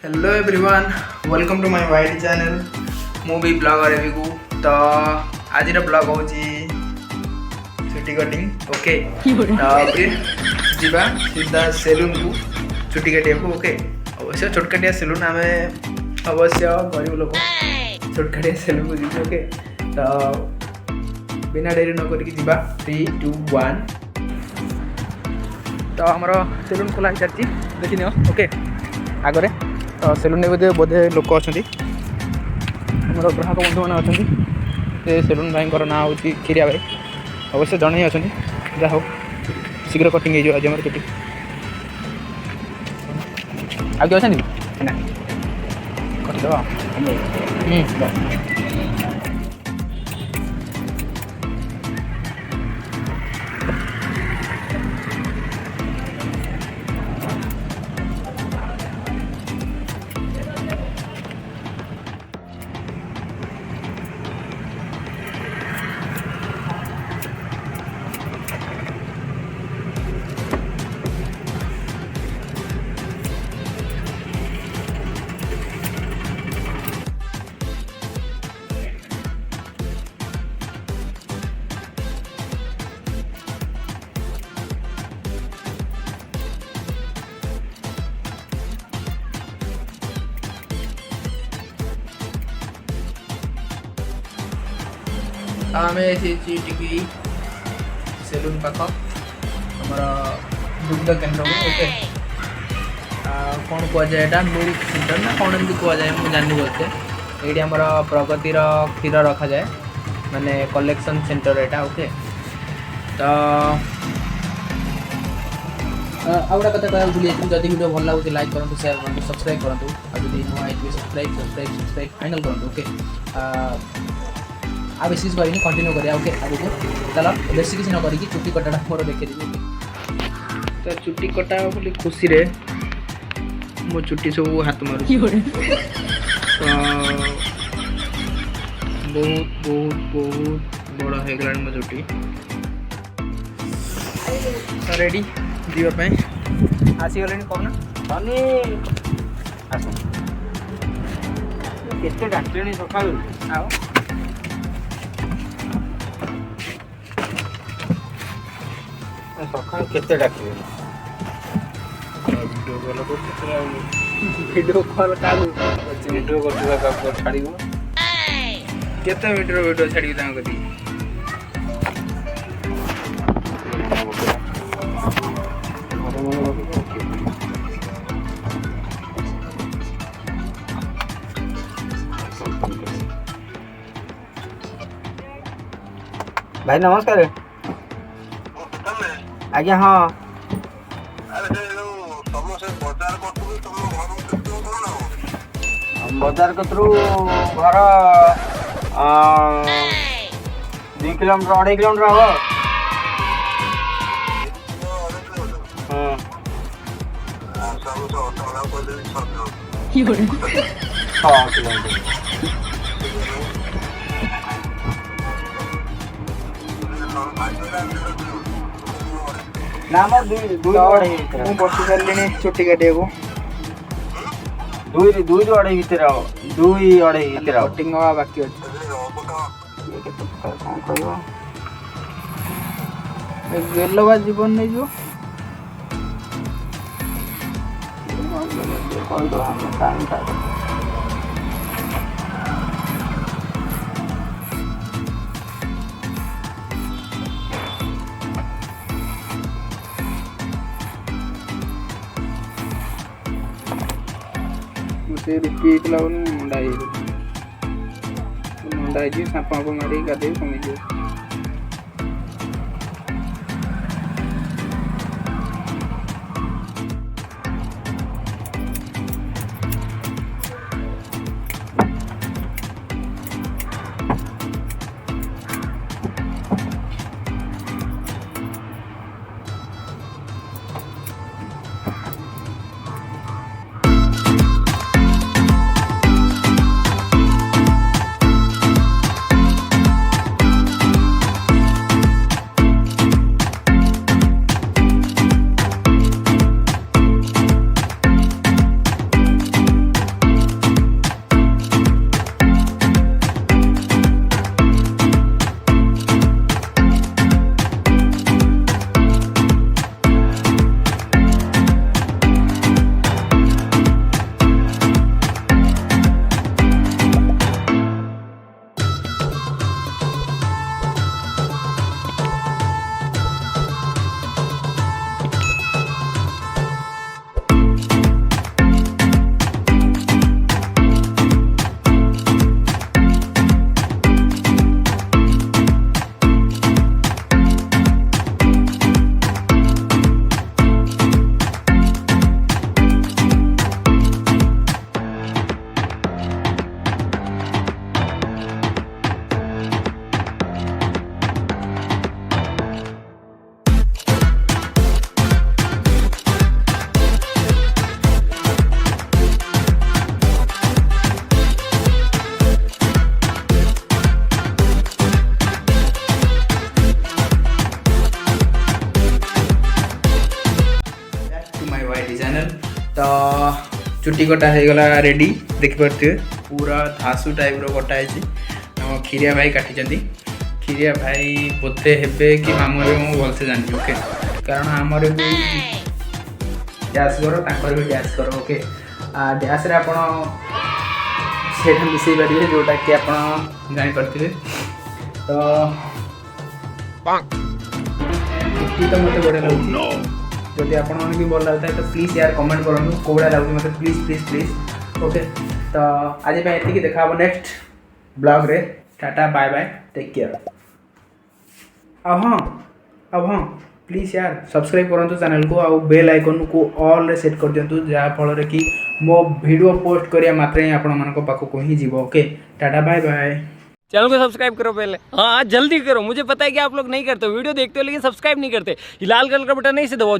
Hello everyone, welcome to my white channel movie blogger Avi को। तो आज ब्लॉग हूँ चुटी कटिंग। ओके, फिर जीवा सीधा सेलून को चुटी काटिया को। ओके, अवश्य छोटकाटिया सेलून आम अवश्य गरीब लोक छोटकाटिया सेलून को जी। ओके, तो बिना डेरी न करके जीवा 3, 2, 1। तो आमर सेलून खोला चलती देखी नियो। ओके, आगरे तो सेलून बोधे बोधे लोक अच्छा मोर ग्राहक बंधु मैंने अच्छा। सेलून भाई ना हूँ खीरिया भाई, अवश्य जन ही अच्छा। जहा हो शीघ्र कटिंग आज आम चुटी आगे अच्छा कटिद। आम टी सेलून पाख आमर दुग्ध केन्द्र को। ओके, कौन कहुए मिल्क सेंटर ना कौन एमती कहुए मुझे जानी बोलते ये आमर प्रगतिर क्षीर रखा जाए माने कलेक्शन सेंटर एटा। ओके, तो आउटा कथा कहूँ भूल जब वीडियो भल लगे लाइक करूँ, शेयर करूँ, सब्सक्राइब करूँ। और जब नुआ सब्सक्राइब फाइनल करूँ। ओके, आ बेसी करें कंटिन्यू करिया। ओके, आगे चलो बेसी किसी न करी चुटी कटाटा मोर देखे। तो चुटी कटा बोली खुशी रे मो चुटी सब हाथ मार तो बहुत बहुत बहुत बड़ हो गला मो चुटी। तो रेडी जीवाई आसीगले कौन केते डाक्टर सका आओ सका केते डाकिबे वीडियो कॉल कालू वीडियो करथिबा का छाड़ीबो केते वीडियो छाड़ी ता कदी भाई नमस्कार। आज्ञा हाँ बजार कतरू घर 2 किलोमीटर 2.5 किलोमीटर हम। ना बसी सारे चुटी काटिया को 2-2.5 भितर 2-2.5 भितर कटिंग हवा बाकी अच्छे। गेल बा जीवन नहीं जो रुपी मुंडा मुंडा साप मारी गाधे कमी। चुटी कटा हो गला रेडी देखिपे पूरा धासु टाइप रो कटा है आम खीरिया भाई काटी खीरिया भाई बोधे हेबे कि मामू हे मुझे भलसे जानी ओके कारण आमर भी डैश करो तांकर भी डैश करो ओके डैश रे आपण सेटा मिसई पारे जोटा कि आप जापे तो चुटी तो मत बढ़िया लगे जदि आपण भी भल लगता है तो प्लीज यार कमेंट करूँ कौड़ा लगे मतलब प्लीज प्लीज प्लीज ओके तो आज ये देखा नेक्स्ट ब्लॉग रे tata bye bye take care अब हाँ प्लीज यार सब्सक्राइब करूँ चैनल को आउ बेल आइकन को ऑल रे सेट कर दिंतु जहाँ फल कि मो वीडियो पोस्ट करिया मात्रे ही आपण मानक पाखक ही जीव okay tata bye bye. Channel को सब्सक्राइब करो पहले, हाँ जल्दी करो। मुझे पता है कि आप लोग नहीं करते, वीडियो देखते हो लेकिन सब्सक्राइब नहीं करते। ये लाल कलर का बटन नहीं से दबाओ।